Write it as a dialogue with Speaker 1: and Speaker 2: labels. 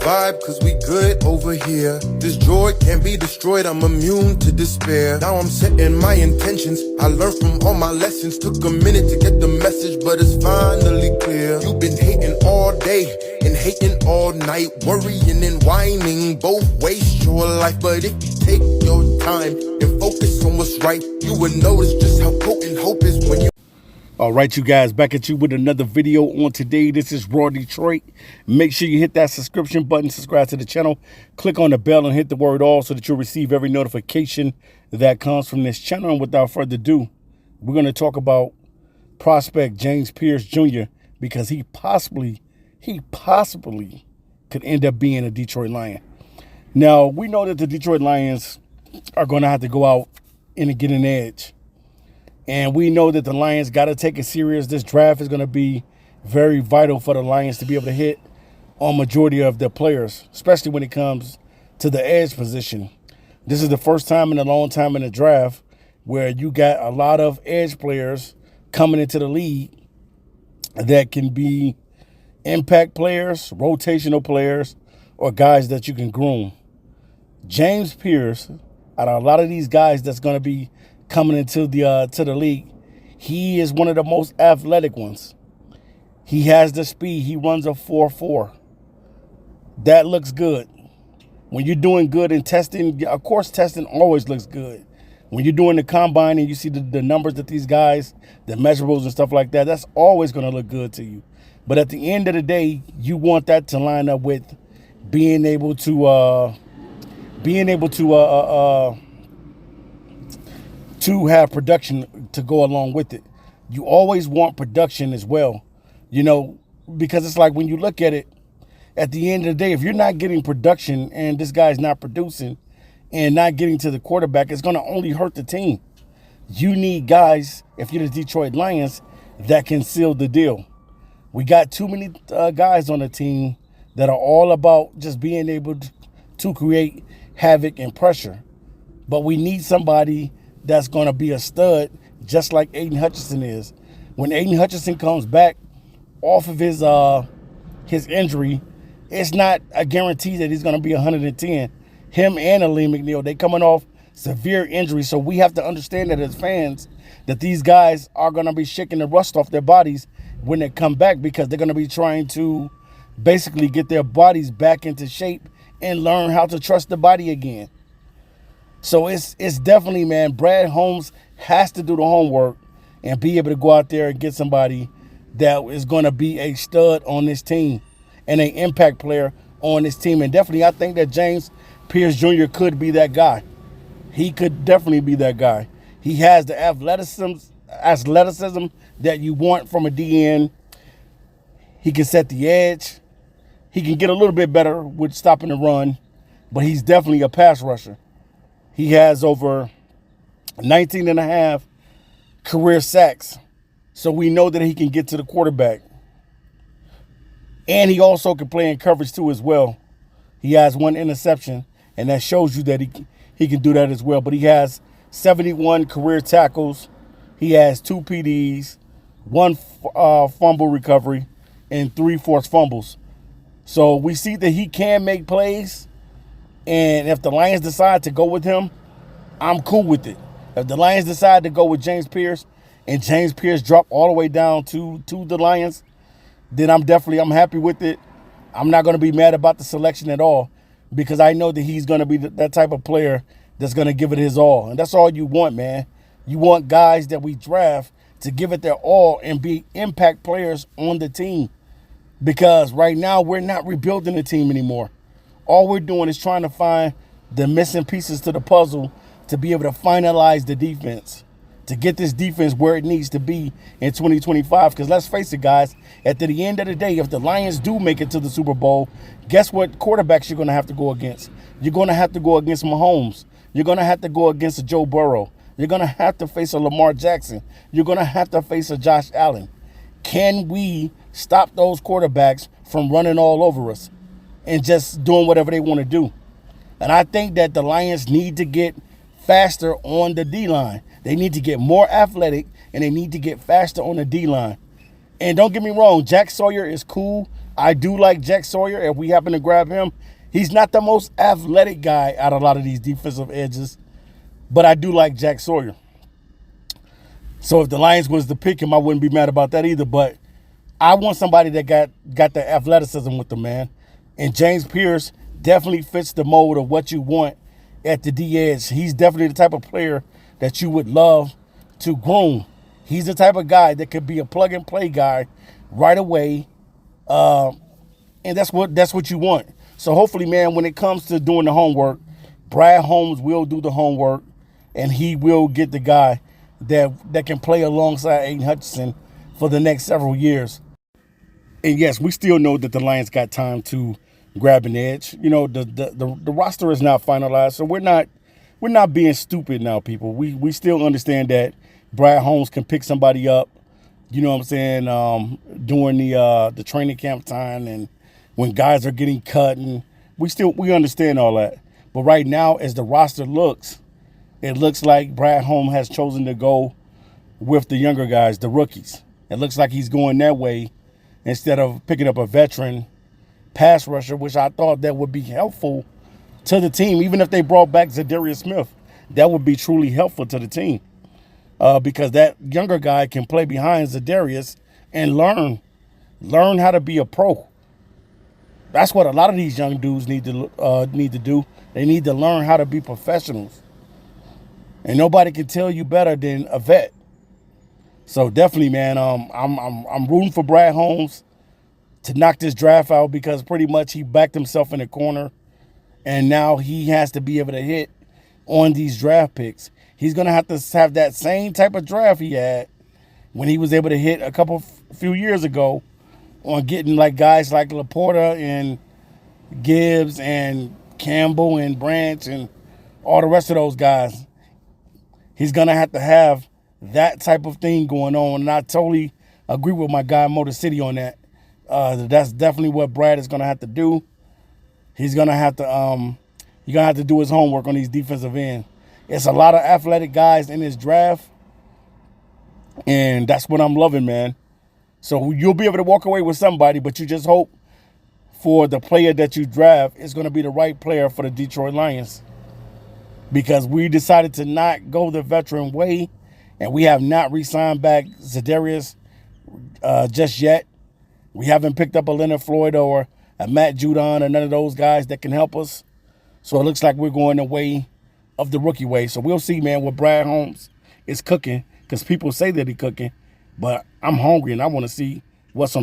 Speaker 1: vibe, cause we good over here. This droid can't be destroyed, I'm immune to despair. Now I'm setting my intentions, I learned from all my lessons. Took a minute to get the message, but it's finally clear. You've been hating all day and hating all night, worrying and whining, both waste your life. But if you take your time and focus on what's right, you will notice just how potent hope is when you...
Speaker 2: All right, you guys, back at you with another video on today. This is Raw Detroit. Make sure you hit that subscription button, subscribe to the channel, click on the bell and hit the word all so that you'll receive every notification that comes from this channel. And without further ado, we're going to talk about prospect James Pierce Jr. because he possibly could end up being a Detroit Lion. Now, we know that the Detroit Lions are going to have to go out and get an edge. And we know that the Lions got to take it serious. This draft is going to be very vital for the Lions to be able to hit on majority of their players, especially when it comes to the edge position. This is the first time in a long time in the draft where you got a lot of edge players coming into the league that can be impact players, rotational players, or guys that you can groom. James Pierce, out of a lot of these guys that's going to be coming into the league, he is one of the most athletic ones. He has the speed. He runs a 4.4. That looks good. When you're doing good in testing, of course, testing always looks good. When you're doing the combine and you see the numbers that these guys, the measurables and stuff like that, that's always going to look good to you. But at the end of the day, you want that to line up with being able to have production to go along with it. You always want production as well, you know, because it's like when you look at it, at the end of the day, if you're not getting production and this guy's not producing and not getting to the quarterback, it's going to only hurt the team. You need guys, if you're the Detroit Lions, that can seal the deal. We got too many guys on the team that are all about just being able to create havoc and pressure. But we need somebody that's going to be a stud, just like Aiden Hutchinson is. When Aiden Hutchinson comes back off of his injury, it's not a guarantee that he's going to be 110. Him and Aleem McNeil, they coming off severe injury, so we have to understand that as fans, that these guys are going to be shaking the rust off their bodies when they come back, because they're going to be trying to basically get their bodies back into shape and learn how to trust the body again. So it's definitely, man, Brad Holmes has to do the homework and be able to go out there and get somebody that is going to be a stud on this team and an impact player on this team. And definitely, I think that James Pierce Jr. could be that guy. He could definitely be that guy. He has the athleticism that you want from a DN. He can set the edge. He can get a little bit better with stopping the run, but he's definitely a pass rusher. He has over 19 and a half career sacks. So we know that he can get to the quarterback. And he also can play in coverage too as well. He has one interception, and that shows you that he can do that as well. But he has 71 career tackles. He has 2 PDs, 1 fumble recovery, and 3 forced fumbles. So we see that he can make plays. And if the Lions decide to go with him, I'm cool with it. If the Lions decide to go with James Pierce and James Pierce drop all the way down to the Lions, then I'm happy with it. I'm not going to be mad about the selection at all, because I know that he's going to be that type of player that's going to give it his all. And that's all you want, man. You want guys that we draft to give it their all and be impact players on the team, because right now we're not rebuilding the team anymore. All we're doing is trying to find the missing pieces to the puzzle to be able to finalize the defense, to get this defense where it needs to be in 2025. Because let's face it, guys, at the end of the day, if the Lions do make it to the Super Bowl, guess what quarterbacks you're going to have to go against? You're going to have to go against Mahomes. You're going to have to go against a Joe Burrow. You're going to have to face a Lamar Jackson. You're going to have to face a Josh Allen. Can we stop those quarterbacks from running all over us and just doing whatever they want to do? And I think that the Lions need to get faster on the D-line. They need to get more athletic, and they need to get faster on the D-line. And don't get me wrong, Jack Sawyer is cool. I do like Jack Sawyer if we happen to grab him. He's not the most athletic guy out of a lot of these defensive edges, but I do like Jack Sawyer. So if the Lions was to pick him, I wouldn't be mad about that either. But I want somebody that got the athleticism with them, man. And James Pierce definitely fits the mold of what you want at the D edge. He's definitely the type of player that you would love to groom. He's the type of guy that could be a plug and play guy right away. And that's what you want. So hopefully, man, when it comes to doing the homework, Brad Holmes will do the homework, and he will get the guy that can play alongside Aiden Hutchinson for the next several years. And yes, we still know that the Lions got time to grab an edge. You know, the roster is not finalized, so we're not being stupid now, people. We still understand that Brad Holmes can pick somebody up, you know what I'm saying, during the training camp time and when guys are getting cut, and we understand all that. But right now, as the roster looks, it looks like Brad Holmes has chosen to go with the younger guys, the rookies. It looks like he's going that way instead of picking up a veteran pass rusher, which I thought that would be helpful to the team. Even if they brought back Zadarius Smith, that would be truly helpful to the team because that younger guy can play behind Zadarius and learn how to be a pro. That's what a lot of these young dudes need to do. They need to learn how to be professionals. And nobody can tell you better than a vet. So definitely, man, I'm rooting for Brad Holmes to knock this draft out because pretty much he backed himself in the corner, and now he has to be able to hit on these draft picks. He's gonna have to have that same type of draft he had when he was able to hit few years ago on getting like guys like Laporta and Gibbs and Campbell and Branch and all the rest of those guys. He's gonna have to have that type of thing going on, and I totally agree with my guy Motor City on that. That's definitely what Brad is gonna have to do. He's gonna have to do his homework on these defensive ends. It's a lot of athletic guys in this draft, and that's what I'm loving, man. So you'll be able to walk away with somebody, but you just hope for the player that you draft is going to be the right player for the Detroit Lions, because we decided to not go the veteran way, and we have not re-signed back Zadarius just yet. We haven't picked up a Leonard Floyd or a Matt Judon or none of those guys that can help us. So it looks like we're going the way of the rookie way. So we'll see, man, what Brad Holmes is cooking, because people say that he's cooking, but I'm hungry and I want to see what's on the